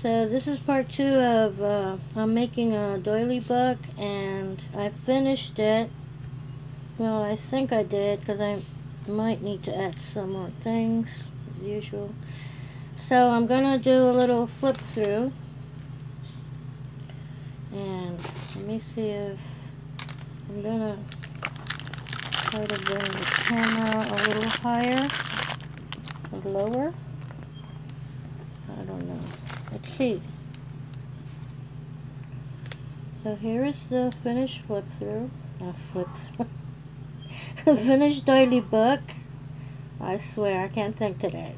So this is part 2 of I'm making a doily book, and I finished it. Well, I think I did, because I might need to add some more things as usual. So I'm gonna do a little flip through, and let me see if I'm gonna try to bring the camera a little higher or lower. I don't know. Let's see. So here is the finished flip through. Not flip through. Finished doily book. I swear, I can't think today.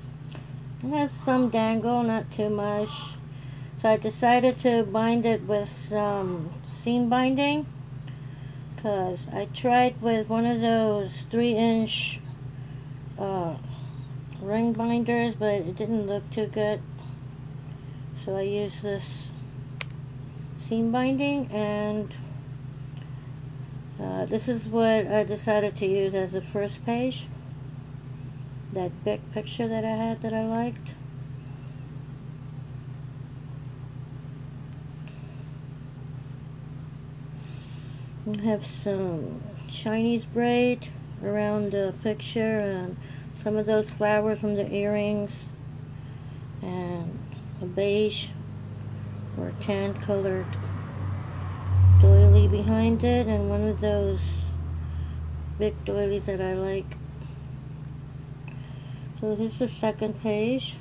It has some dangle, not too much. So I decided to bind it with some seam binding, because I tried with one of those 3-inch ring binders, but it didn't look too good. So I used this seam binding, and this is what I decided to use as the first page. That big picture that I had that I liked. We have some Chinese braid around the picture, and some of those flowers from the earrings, and a beige or tan colored doily behind it, and one of those big doilies that I like. So here's the second page.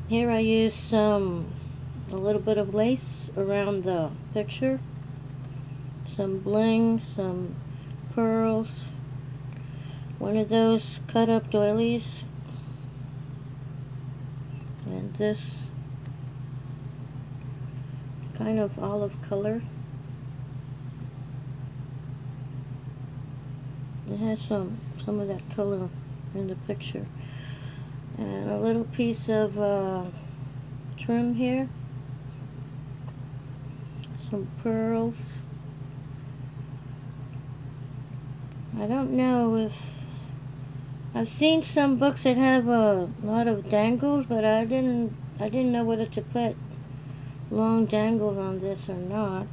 Here I use a little bit of lace around the picture, some bling, some pearls, one of those cut up doilies, and this kind of olive color. It has some of that color in the picture. And a little piece of trim here. Some pearls. I don't know if I've seen some books that have a lot of dangles, but I didn't know whether to put long dangles on this or not.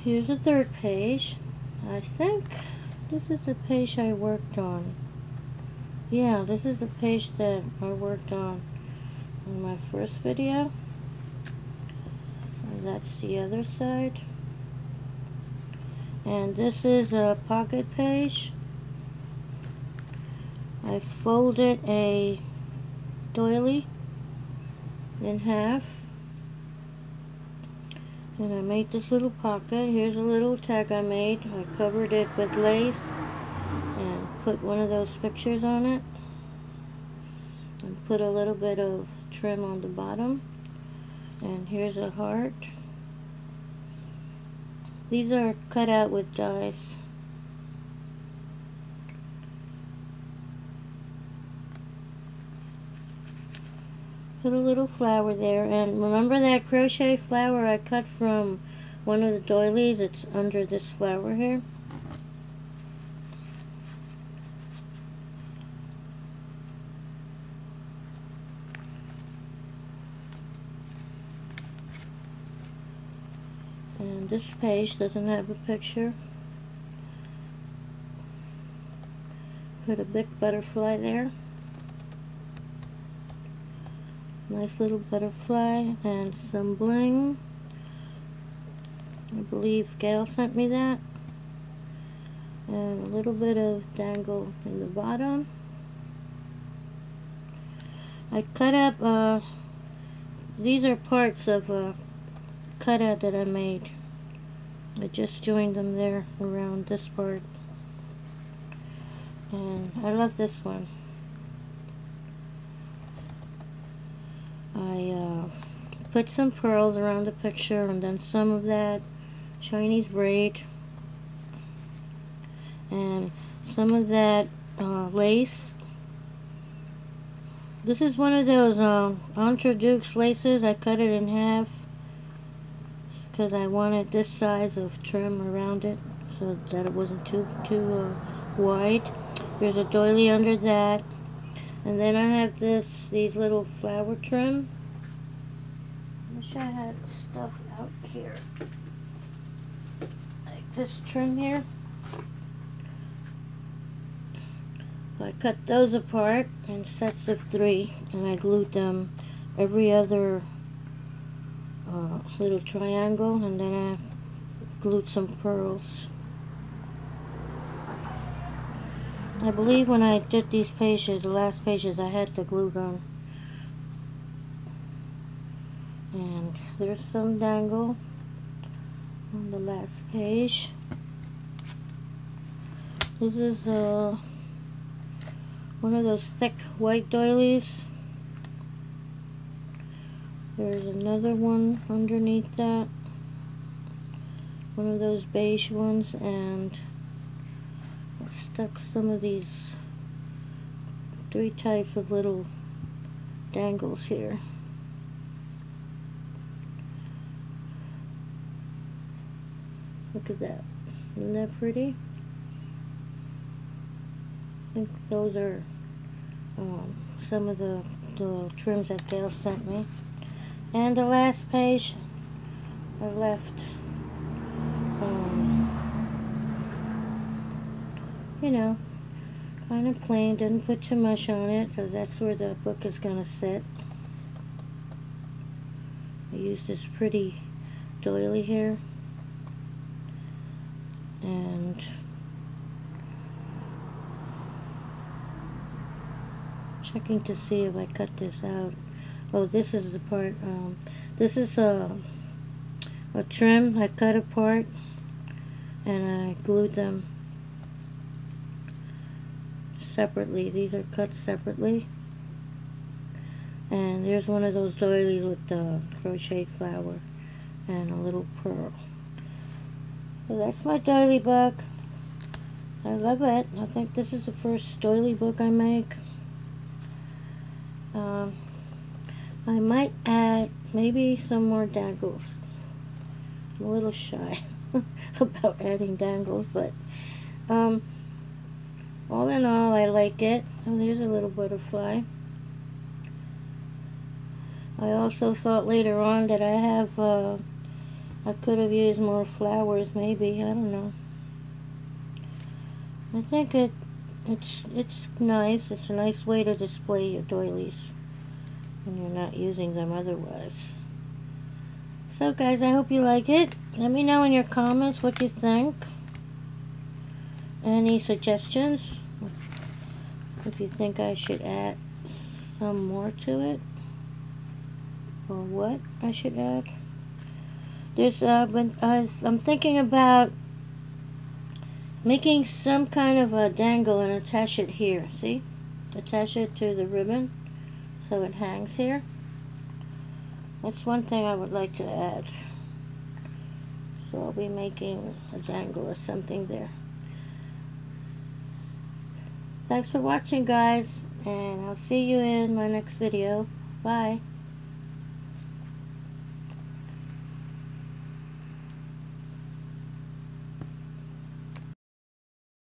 Here's the third page. I think this is the page I worked on. Yeah, this is the page that I worked on in my first video. And that's the other side. And this is a pocket page. I folded a doily in half, and I made this little pocket. Here's a little tag I made. I covered it with lace and put one of those pictures on it, and put a little bit of trim on the bottom. And here's a heart. These are cut out with dies. Put a little flower there, and remember that crochet flower I cut from one of the doilies? It's under this flower here. And this page doesn't have a picture. Put a big butterfly there. Nice little butterfly and some bling. I believe Gail sent me that. And a little bit of dangle in the bottom. I cut up, these are parts of a cutout that I made. I just joined them there around this part. And I love this one. I put some pearls around the picture, and then some of that Chinese braid, and some of that lace. This is one of those Entre Dukes laces. I cut it in half because I wanted this size of trim around it. so that it wasn't too wide. There's a doily under that, and then I have these little flower trim. I wish I had stuff out here, like this trim here. I cut those apart in sets of 3, and I glued them every other little triangle, and then I glued some pearls. I believe when I did these pages, the last pages, I had the glue gun. And there's some dangle on the last page. This is one of those thick white doilies. There's another one underneath that. One of those beige ones, and I stuck some of these 3 types of little dangles here. Look at that. Isn't that pretty? I think those are some of the trims that Gail sent me. And the last page, I left, you know, kind of plain. Didn't put too much on it because that's where the book is going to sit. I used this pretty doily here. And checking to see if I cut this out. Oh, this is the part. This is a trim I cut apart, and I glued them separately. These are cut separately. And there's one of those doilies with the crocheted flower and a little pearl. So that's my doily book. I love it. I think this is the first doily book I make. I might add maybe some more dangles. I'm a little shy about adding dangles, but all in all, I like it. Oh, there's a little butterfly. I also thought later on that I could have used more flowers, maybe. I don't know. I think it's nice. It's a nice way to display your doilies when you're not using them otherwise. So guys, I hope you like it. Let me know in your comments what you think. Any suggestions? If you think I should add some more to it, or what I should add. There's I'm thinking about making some kind of a dangle and attach it here. See? Attach it to the ribbon so it hangs here. That's one thing I would like to add. So I'll be making a dangle or something there. Thanks for watching, guys, and I'll see you in my next video. Bye.